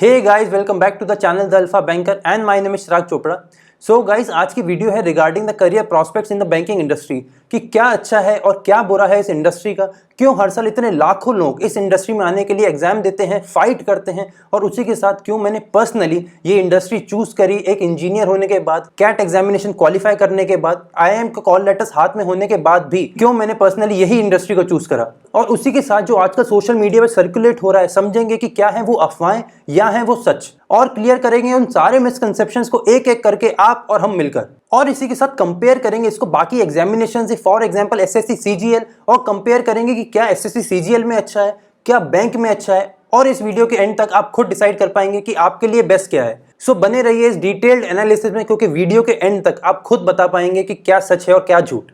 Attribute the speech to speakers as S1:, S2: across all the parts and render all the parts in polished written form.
S1: Hey guys, welcome back to the channel the alpha banker and my name is Chirag Chopra. So guys, आज की video है regarding the career prospects in the banking industry कि क्या अच्छा है और क्या बुरा है इस इंडस्ट्री का। क्यों हर साल इतने लाखों लोग इस इंडस्ट्री में आने के लिए एग्जाम देते हैं, फाइट करते हैं, और उसी के साथ क्यों मैंने पर्सनली ये इंडस्ट्री चूज करी। एक इंजीनियर होने के बाद, कैट एग्जामिनेशन क्वालिफाई करने के बाद, IIM का कॉल लेटर्स हाथ में होने के बाद भी क्यों मैंने पर्सनली यही इंडस्ट्री को चूज करा। और उसी के साथ जो आजकल सोशल मीडिया पर सर्कुलेट हो रहा है, समझेंगे कि क्या है वो अफवाहें या है वो सच, और क्लियर करेंगे उन सारे मिसकंसेप्शंस को एक एक करके आप और हम मिलकर। और इसी के साथ कंपेयर करेंगे इसको बाकी एग्जामिनेशन से, फॉर एग्जांपल SSC CGL, और कंपेयर करेंगे कि क्या SSC CGL में अच्छा है, क्या बैंक में अच्छा है। और इस वीडियो के एंड तक आप खुद डिसाइड कर पाएंगे कि आपके लिए बेस्ट क्या है। सो बने रहिए इस डिटेल्ड एनालिसिस में, क्योंकि वीडियो के एंड तक आप खुद बता पाएंगे कि क्या सच है और क्या झूठ।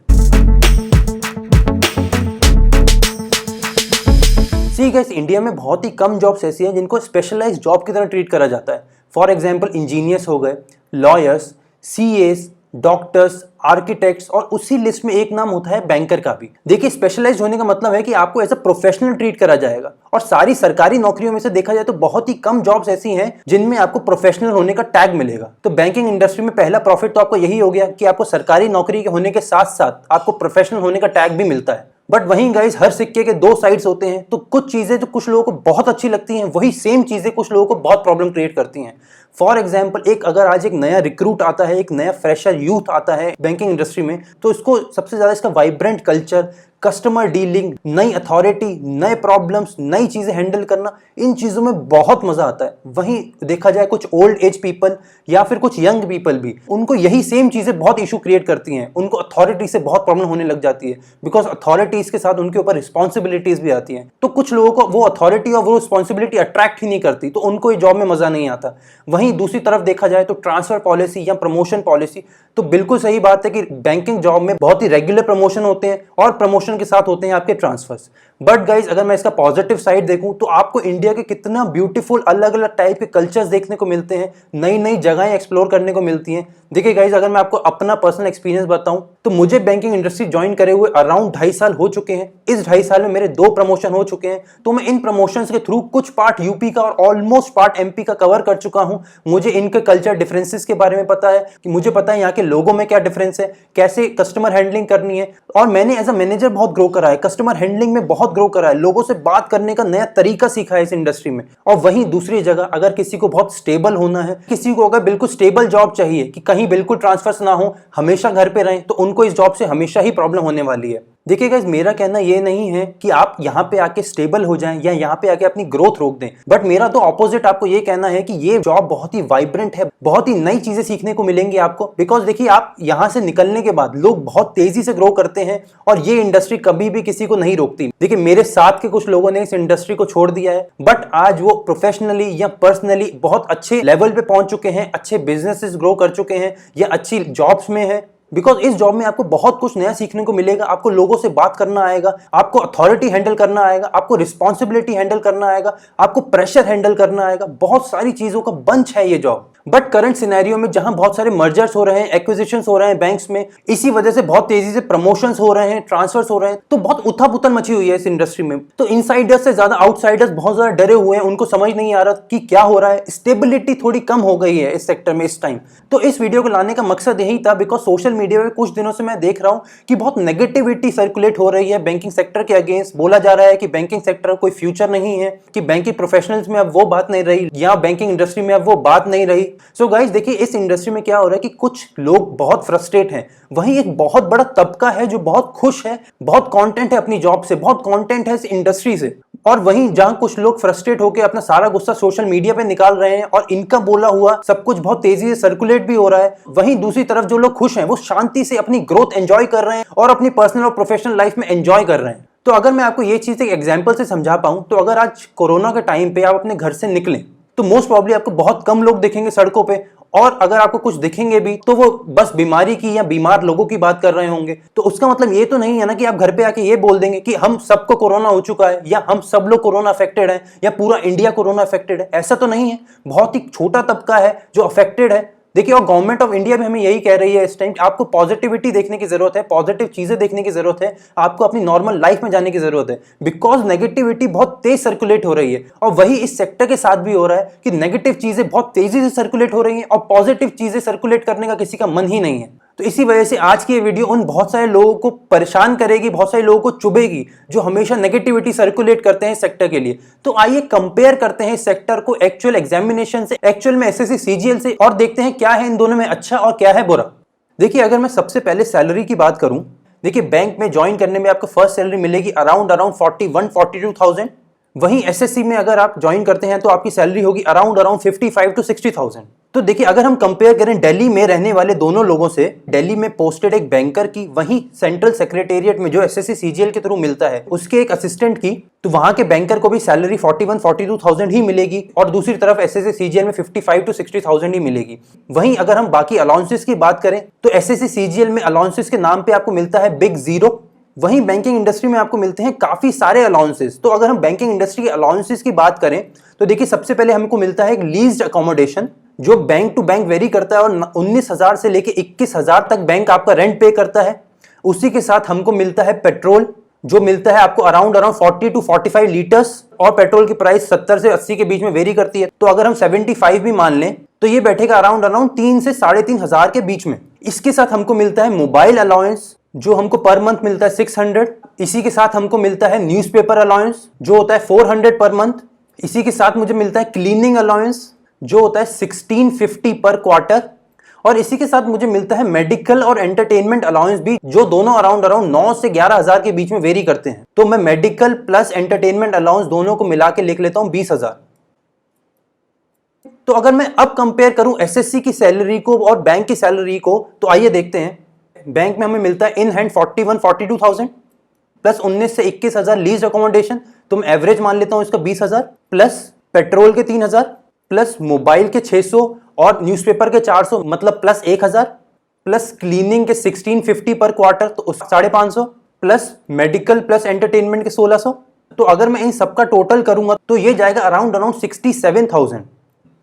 S1: सी गाइस, इंडिया में बहुत ही कम जॉब्स ऐसी हैं जिनको स्पेशलाइज्ड जॉब की तरह ट्रीट करा जाता है। फॉर एग्जांपल इंजीनियर्स हो गए, लॉयर्स, CAs, डॉक्टर्स, आर्किटेक्ट्स, और उसी लिस्ट में एक नाम होता है बैंकर का भी। देखिए, स्पेशलाइज्ड होने का मतलब है कि आपको एज अ प्रोफेशनल ट्रीट करा जाएगा। और सारी सरकारी नौकरियों में से देखा जाए तो बहुत ही कम जॉब्स ऐसी हैं जिनमें आपको प्रोफेशनल होने का टैग मिलेगा। तो बैंकिंग इंडस्ट्री में पहला प्रॉफिट तो आपको यही हो गया कि आपको सरकारी नौकरी के होने के साथ साथ आपको प्रोफेशनल होने का टैग भी मिलता है। बट वहीं गाइस, हर सिक्के के दो साइड्स होते हैं। तो कुछ चीजें जो कुछ लोगों को बहुत अच्छी लगती हैं, वही सेम चीजें कुछ लोगों को बहुत प्रॉब्लम क्रिएट करती हैं। फॉर एग्जाम्पल, अगर आज एक नया रिक्रूट आता है, एक नया फ्रेशर यूथ आता है बैंकिंग इंडस्ट्री में, तो इसको सबसे ज्यादा इसका वाइब्रेंट कल्चर, कस्टमर डीलिंग, नई अथॉरिटी, नए प्रॉब्लम्स, नई चीजें हैंडल करना, इन चीजों में बहुत मजा आता है। वहीं देखा जाए कुछ ओल्ड एज पीपल या फिर कुछ यंग पीपल भी, उनको यही सेम चीजें बहुत इशू क्रिएट करती हैं। उनको अथॉरिटी से बहुत प्रॉब्लम होने लग जाती है, बिकॉज अथॉरिटीज के साथ उनके ऊपर रिस्पॉन्सिबिलिटीज भी आती हैं। तो कुछ लोगों को वो अथॉरिटी और वो रिस्पॉन्सिबिलिटी अट्रैक्ट ही नहीं करती, तो उनको ये जॉब में मजा नहीं आता। वहीं दूसरी तरफ देखा जाए तो ट्रांसफर पॉलिसी या प्रमोशन पॉलिसी, तो बिल्कुल सही बात है कि बैंकिंग जॉब में बहुत ही रेगुलर प्रमोशन होते हैं और प्रमोशन के साथ होते हैं आपके ट्रांसफर्स। बट गाइज, अगर मैं इसका पॉजिटिव साइड देखूं तो आपको इंडिया के कितना ब्यूटीफुल अलग अलग टाइप के कल्चर्स देखने को मिलते हैं, नई नई जगहें एक्सप्लोर करने को मिलती हैं। देखिए गाइज, अगर मैं आपको अपना पर्सनल एक्सपीरियंस बताऊं तो मुझे बैंकिंग इंडस्ट्री ज्वाइन करे हुए अराउंड 2.5 साल हो चुके हैं। इस 2.5 साल में मेरे 2 प्रमोशन हो चुके हैं। तो मैं इन प्रमोशंस के थ्रू कुछ पार्ट यूपी का और ऑलमोस्ट पार्ट MP का कवर कर चुका हूं। मुझे इनके कल्चर डिफरेंसेस के बारे में पता है, कि मुझे पता है यहाँ के लोगों में क्या डिफरेंस है, कैसे कस्टमर हैंडलिंग करनी है। और मैंने एज अ मैनेजर बहुत ग्रो करा है, कस्टमर हैंडलिंग में बहुत ग्रो करा है, लोगों से बात करने का नया तरीका सीखा है इस इंडस्ट्री में। और वहीं दूसरी जगह, अगर किसी को बहुत स्टेबल होना है, किसी को अगर बिल्कुल स्टेबल जॉब चाहिए कि कहीं बिल्कुल ट्रांसफर्स ना हो, हमेशा घर पे रहें, तो उनको इस जॉब से हमेशा ही प्रॉब्लम होने वाली है। देखिए गाइस, मेरा कहना ये नहीं है कि आप यहाँ पे आके स्टेबल हो जाएं या यहाँ पे आके अपनी ग्रोथ रोक दें, बट मेरा तो ऑपोजिट आपको ये कहना है कि ये जॉब बहुत ही वाइब्रेंट है, बहुत ही नई चीजें सीखने को मिलेंगी आपको। बिकॉज देखिए, आप यहाँ से निकलने के बाद लोग बहुत तेजी से ग्रो करते हैं और ये इंडस्ट्री कभी भी किसी को नहीं रोकती। देखिए, मेरे साथ के कुछ लोगों ने इस इंडस्ट्री को छोड़ दिया है, बट आज वो प्रोफेशनली या पर्सनली बहुत अच्छे लेवल पे पहुंच चुके हैं, अच्छे बिजनेसेस ग्रो कर चुके हैं या अच्छी जॉब्स में है। बिकॉज इस जॉब में आपको बहुत कुछ नया सीखने को मिलेगा। आपको लोगों से बात करना आएगा, आपको अथॉरिटी हैंडल करना आएगा, आपको रिस्पॉन्सिबिलिटी हैंडल करना आएगा, आपको प्रेशर हैंडल करना आएगा। बहुत सारी चीजों का बंच है ये जॉब। बट करंट सिनेरियो में जहां बहुत सारे मर्जर्स हो रहे हैं, एक्विजिशंस हो रहे हैं बैंक्स में, इसी वजह से बहुत तेजी से प्रमोशंस हो रहे हैं, ट्रांसफर्स हो रहे हैं, तो बहुत उथल-पुथल मची हुई है इस इंडस्ट्री में। तो इनसाइडर्स से ज्यादा आउटसाइडर्स बहुत ज्यादा डरे हुए हैं, उनको समझ नहीं आ रहा कि क्या हो रहा है। स्टेबिलिटी थोड़ी कम हो गई है इस सेक्टर में इस टाइम। तो इस वीडियो को लाने का मकसद यही था, बिकॉज सोशल मीडिया में कुछ दिनों से मैं देख रहा हूं कि बहुत नेगेटिविटी सर्कुलेट हो रही है बैंकिंग सेक्टर के अगेंस्ट। बोला जा रहा है कि बैंकिंग सेक्टर कोई फ्यूचर नहीं है, कि बैंकिंग प्रोफेशनल्स में अब वो बात नहीं रही, या बैंकिंग इंडस्ट्री में अब वो बात नहीं रही। सो गाइस, देखिए, इस इंडस्ट्री में क्या हो रहा है कि कुछ लोग बहुत फ्रस्ट्रेट हैं, वहीं एक बहुत बड़ा तबका है जो बहुत खुश है, बहुत कॉन्टेंट है अपनी जॉब से, बहुत कॉन्टेंट है इस इंडस्ट्री से। और वहीं जहां कुछ लोग फ्रस्ट्रेट होकर अपना सारा गुस्सा सोशल मीडिया पे निकाल रहे हैं और इनका बोला हुआ सब कुछ बहुत तेजी से सर्कुलेट भी हो रहा है, वहीं दूसरी तरफ जो लोग खुश हैं वो शांति से अपनी ग्रोथ एंजॉय कर रहे हैं और अपनी पर्सनल और प्रोफेशनल लाइफ में एंजॉय कर रहे हैं। तो अगर मैं आपको ये चीज एक एग्जाम्पल से समझा पाऊं, तो अगर आज कोरोना के टाइम पे आप अपने घर से निकलें तो मोस्ट प्रॉब्ली आपको बहुत कम लोग दिखेंगे सड़कों पे, और अगर आपको कुछ दिखेंगे भी तो वो बस बीमारी की या बीमार लोगों की बात कर रहे होंगे। तो उसका मतलब ये तो नहीं है ना कि आप घर पे आके ये बोल देंगे कि हम सबको कोरोना हो चुका है, या हम सब लोग कोरोना अफेक्टेड हैं, या पूरा इंडिया कोरोना अफेक्टेड है। ऐसा तो नहीं है। बहुत ही छोटा तबका है जो अफेक्टेड है, देखिए, और गवर्नमेंट ऑफ इंडिया भी हमें यही कह रही है इस टाइम, आपको पॉजिटिविटी देखने की जरूरत है, पॉजिटिव चीजें देखने की जरूरत है, आपको अपनी नॉर्मल लाइफ में जाने की जरूरत है, बिकॉज नेगेटिविटी बहुत तेज सर्कुलेट हो रही है। और वही इस सेक्टर के साथ भी हो रहा है कि नेगेटिव चीजें बहुत तेजी से सर्कुलेट हो रही हैं और पॉजिटिव चीजें सर्कुलेट करने का किसी का मन ही नहीं है। तो इसी वजह से आज की ये वीडियो उन बहुत सारे लोगों को परेशान करेगी, बहुत सारे लोगों को चुभेगी जो हमेशा नेगेटिविटी सर्कुलेट करते हैं इस सेक्टर के लिए। तो आइए कंपेयर करते हैं इस सेक्टर को एक्चुअल एग्जामिनेशन से, एक्चुअल में एसएससी सीजीएल से, और देखते हैं क्या है इन दोनों में अच्छा और क्या है बुरा। देखिए, अगर मैं सबसे पहले सैलरी की बात करूं, देखिए बैंक में ज्वाइन करने में आपको फर्स्ट सैलरी मिलेगी अराउंड 41-42,000। वहीं एसएससी में अगर आप ज्वाइन करते हैं तो आपकी सैलरी होगी अराउंड 55 to 60,000। तो देखिए, अगर हम कंपेयर करें दिल्ली में रहने वाले दोनों लोगों से, दिल्ली में पोस्टेड एक बैंकर की, वहीं सेंट्रल सेक्रेटेरिएट में जो एसएससी सीजीएल के थ्रू मिलता है उसके एक असिस्टेंट की, तो वहां के बैंकर को भी सैलरी 41-42,000 ही मिलेगी और दूसरी तरफ एसएससी सीजीएल में 55 to 60,000 ही मिलेगी। वहीं अगर हम बाकी अलाउंसेस की बात करें तो एसएससी सीजीएल में अलाउंसेस के नाम पे आपको मिलता है बिग जीरो, वहीं बैंकिंग इंडस्ट्री में आपको मिलते हैं काफी सारे अलाउंसेस। तो अगर हम बैंकिंग इंडस्ट्री के अलाउंसेस की बात करें तो देखिए, सबसे पहले हमको मिलता है एक लीज्ड अकोमोडेशन जो बैंक टू बैंक वेरी करता है और 19,000 से लेके 21,000 तक बैंक आपका रेंट पे करता है। उसी के साथ हमको मिलता है पेट्रोल जो मिलता है आपको अराउंड 40 to 45 लीटर्स, और पेट्रोल की प्राइस 70 से 80 के बीच में वेरी करती है। तो अगर हम 75 भी मान लें तो ये बैठेगा अराउंड 3 से 3,500 के बीच में। इसके साथ हमको मिलता है मोबाइल अलाउंस जो हमको पर मंथ मिलता है 600। इसी के साथ हमको मिलता है न्यूज़पेपर अलाउंस जो होता है 400 पर मंथ। इसी के साथ मुझे मिलता है क्लीनिंग अलाउंस जो होता है 1650 पर क्वार्टर। और इसी के साथ मुझे मिलता है मेडिकल और एंटरटेनमेंट अलाउंस भी जो दोनों अराउंड 9 से 11,000 के बीच में वेरी करते हैं। तो मैं मेडिकल प्लस एंटरटेनमेंट अलाउंस दोनों को मिला के लिख लेता हूं 20,000। तो अगर मैं अब कंपेयर करूं एसएससी की सैलरी को और बैंक की सैलरी को, तो आइए देखते हैं। बैंक में हमें मिलता है इन हैंड 41-42,000 प्लस 19 से 21,000 लीज अकोमोडेशन, तो मैं एवरेज मान लेता हूं इसका 20,000, प्लस पेट्रोल के 3,000, प्लस मोबाइल के 600 और न्यूज़पेपर के 400 मतलब प्लस 1,000, प्लस क्लीनिंग के 1650 पर क्वार्टर तो 550, प्लस मेडिकल प्लस एंटरटेनमेंट के 1,600। तो अगर मैं इन सबका टोटल करूंगा तो ये जाएगा अराउंड 67,000।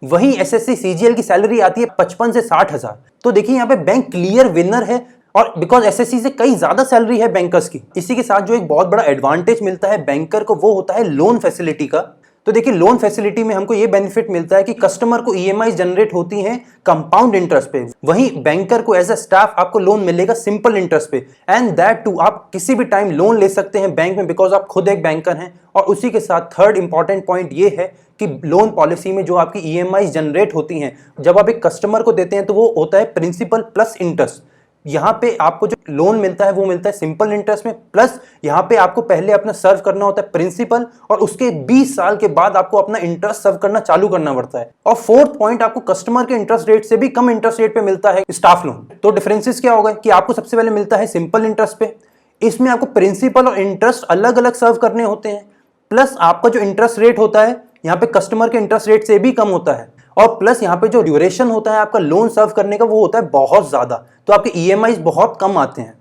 S1: वहीं एसएससी सीजीएल की सैलरी आती है 55 से 60,000। तो देखिए, यहाँ पे बैंक क्लियर विनर है और बिकॉज एसएससी से कई ज्यादा सैलरी है बैंकर्स की। इसी के साथ जो एक बहुत बड़ा एडवांटेज मिलता है बैंकर को वो होता है लोन फैसिलिटी का। तो देखिए, लोन फैसिलिटी में हमको ये बेनिफिट मिलता है कि कस्टमर को ईएमआई जनरेट होती हैं कंपाउंड इंटरेस्ट पे, वहीं बैंकर को एज अ स्टाफ आपको लोन मिलेगा सिंपल इंटरेस्ट पे। एंड दैट टू आप किसी भी टाइम लोन ले सकते हैं बैंक में बिकॉज आप खुद एक बैंकर हैं। और उसी के साथ थर्ड इंपॉर्टेंट पॉइंट ये है कि लोन पॉलिसी में जो आपकी ईएमआई जनरेट होती हैं जब आप एक कस्टमर को देते हैं तो वो होता है प्रिंसिपल प्लस इंटरेस्ट। यहाँ पे आपको जो लोन मिलता है वो मिलता है सिंपल इंटरेस्ट में, प्लस यहाँ पे आपको पहले अपना सर्व करना होता है प्रिंसिपल और उसके 20 साल के बाद आपको अपना इंटरेस्ट सर्व करना चालू करना पड़ता है। और फोर्थ पॉइंट, आपको कस्टमर के इंटरेस्ट रेट से भी कम इंटरेस्ट रेट पे मिलता है स्टाफ लोन। तो डिफरेंसेस क्या होगा कि आपको सबसे पहले मिलता है सिंपल इंटरेस्ट पे, इसमें आपको प्रिंसिपल और इंटरेस्ट अलग अलग सर्व करने होते हैं, प्लस आपका जो इंटरेस्ट रेट होता है यहाँ पे कस्टमर के इंटरेस्ट रेट से भी कम होता है, और प्लस यहाँ पे जो ड्यूरेशन होता है आपका लोन सर्व करने का वो होता है बहुत ज्यादा, तो आपके ईएमआई बहुत कम आते हैं।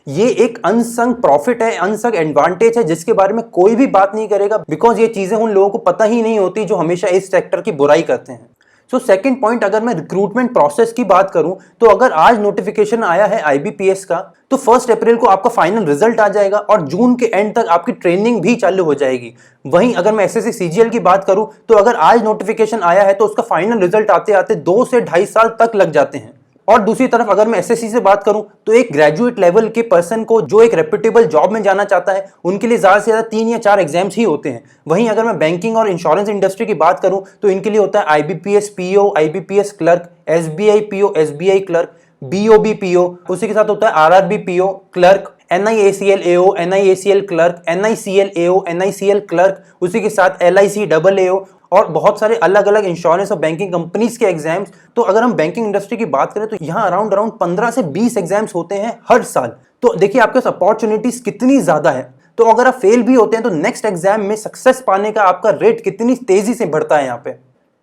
S1: ये एक अनसंग प्रॉफिट है, अनसंग एडवांटेज है जिसके बारे में कोई भी बात नहीं करेगा बिकॉज ये चीजें उन लोगों को पता ही नहीं होती जो हमेशा इस सेक्टर की बुराई करते हैं। सो सेकंड पॉइंट, अगर मैं रिक्रूटमेंट प्रोसेस की बात करूं तो अगर आज नोटिफिकेशन आया है आईबीपीएस का तो 1 अप्रैल को आपका फाइनल रिजल्ट आ जाएगा और जून के एंड तक आपकी ट्रेनिंग भी चालू हो जाएगी। वहीं अगर मैं एसएससी सीजीएल की बात करूं तो अगर आज नोटिफिकेशन आया है तो उसका फाइनल रिजल्ट आते आते 2 से 2.5 साल तक लग जाते हैं। और दूसरी तरफ अगर मैं एसएससी से बात करूं तो एक ग्रेजुएट लेवल के पर्सन को जो एक रेप्यूटेबल जॉब में जाना चाहता है उनके लिए ज्यादा से ज्यादा 3 या 4 एग्जाम्स ही होते हैं। वहीं अगर मैं बैंकिंग और इंश्योरेंस इंडस्ट्री की बात करूं तो इनके लिए होता है IBPS PO, IBPS clerk, SBI PO, SBI clerk, BOB PO, उसी के साथ होता है आरआरबी पीओ क्लर्क, एनआईएसीएल एओ, एनआईएसीएल क्लर्क, एनआईसीएल एओ, एनआईसीएल क्लर्क, उसी के साथ एलआईसी डबल एओ और बहुत सारे अलग अलग इंश्योरेंस और बैंकिंग कंपनीज के एग्जाम्स। तो अगर हम बैंकिंग इंडस्ट्री की बात करें तो यहाँ अराउंड 15 से 20 एग्जाम्स होते हैं हर साल। तो देखिए आपके पास अपॉर्चुनिटीज कितनी ज्यादा है। तो अगर आप फेल भी होते हैं तो नेक्स्ट एग्जाम में सक्सेस पाने का आपका रेट कितनी तेजी से बढ़ता है यहाँ पे।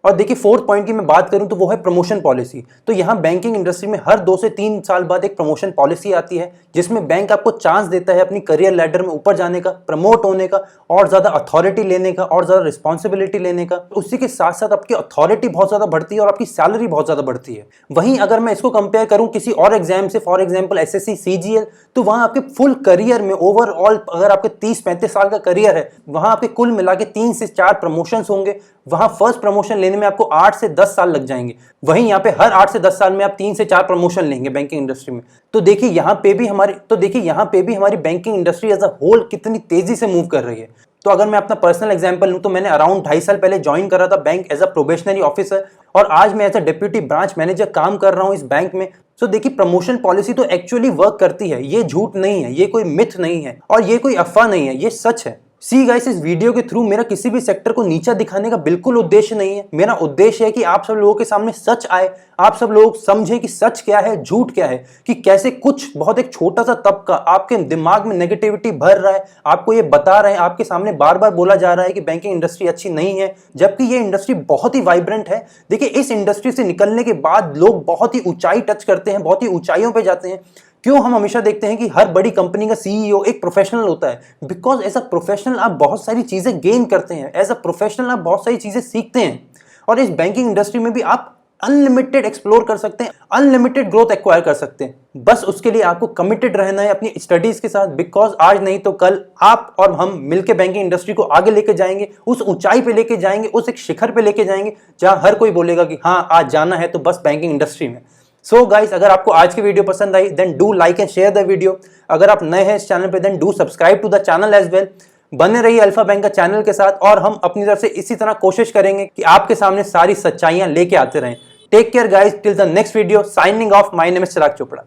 S1: और देखिए फोर्थ पॉइंट की मैं बात करूं तो वो है प्रमोशन पॉलिसी। तो यहाँ बैंकिंग इंडस्ट्री में हर 2 से 3 साल बाद एक प्रमोशन पॉलिसी आती है, जिसमें बैंक आपको चांस देता है अपनी करियर लैडर में ऊपर जाने का, प्रमोट होने का, और ज्यादा अथॉरिटी लेने का, और ज्यादा रिस्पॉन्सिबिलिटी लेने का। उसी के साथ साथ आपकी अथॉरिटी बहुत ज्यादा बढ़ती है और आपकी सैलरी बहुत ज्यादा बढ़ती है। वहीं अगर मैं इसको कंपेयर करूं किसी और एग्जाम से, फॉर एग्जाम्पल SSC CGL, तो वहां आपके फुल करियर में ओवरऑल अगर आपके 30-35 साल का करियर है, वहां आपके कुल मिला के 3 से 4 प्रमोशंस होंगे। वहां फर्स्ट प्रमोशन लेने में आपको 8 से 10 साल लग जाएंगे। वहीं यहाँ पे हर 8 से 10 साल में आप 3 से 4 प्रमोशन लेंगे बैंकिंग इंडस्ट्री में। तो देखिए यहाँ पे भी हमारी banking industry as a whole कितनी तेजी से मूव कर रही है। तो अगर मैं अपना पर्सनल एग्जांपल लूं तो मैंने अराउंड 2.5 साल पहले ज्वाइन करा था bank as a probationary officer, और आज मैं as a deputy branch manager काम कर रहा हूं इस बैंक में। तो देखिए प्रमोशन पॉलिसी तो एक्चुअली वर्क करती है, ये झूठ नहीं है, ये कोई मिथ नहीं है, और ये कोई अफवाह नहीं है, ये सच है। सी गाइस, इस वीडियो के थ्रू मेरा किसी भी सेक्टर को नीचा दिखाने का बिल्कुल उद्देश्य नहीं है। मेरा उद्देश्य है कि आप सब लोगों के सामने सच आए, आप सब लोग समझें कि सच क्या है, झूठ क्या है, कि कैसे कुछ बहुत एक छोटा सा तबका आपके दिमाग में नेगेटिविटी भर रहा है, आपको ये बता रहे हैं, आपके सामने बार बार बोला जा रहा है कि बैंकिंग इंडस्ट्री अच्छी नहीं है, जबकि ये इंडस्ट्री बहुत ही वाइब्रेंट है। देखिए इस इंडस्ट्री से निकलने के बाद लोग बहुत ही ऊंचाई टच करते हैं, बहुत ही ऊंचाइयों पे जाते हैं। क्यों हम हमेशा देखते हैं कि हर बड़ी कंपनी का CEO एक प्रोफेशनल होता है? बिकॉज एज अ प्रोफेशनल आप बहुत सारी चीजें गेन करते हैं, एज अ प्रोफेशनल आप बहुत सारी चीजें सीखते हैं, और इस बैंकिंग इंडस्ट्री में भी आप अनलिमिटेड एक्सप्लोर कर सकते हैं, अनलिमिटेड ग्रोथ एक्वायर कर सकते हैं। बस उसके लिए आपको कमिटेड रहना है अपनी स्टडीज के साथ, बिकॉज आज नहीं तो कल आप और हम मिलकर बैंकिंग इंडस्ट्री को आगे लेके जाएंगे, उस ऊंचाई पे लेके जाएंगे, उस एक शिखर पे लेके जाएंगे जहां हर कोई बोलेगा कि हाँ आज जाना है तो बस बैंकिंग इंडस्ट्री में। सो गाइस, अगर आपको आज की वीडियो पसंद आई then do like and share the video. अगर आप नए हैं इस चैनल पे then do subscribe to the channel as well. बने रहिए अल्फा बैंक का चैनल के साथ, और हम अपनी तरफ से इसी तरह कोशिश करेंगे कि आपके सामने सारी सच्चाइयां लेके आते रहें। Take care guys, till the next video, signing off, my name is Chirag Chopra.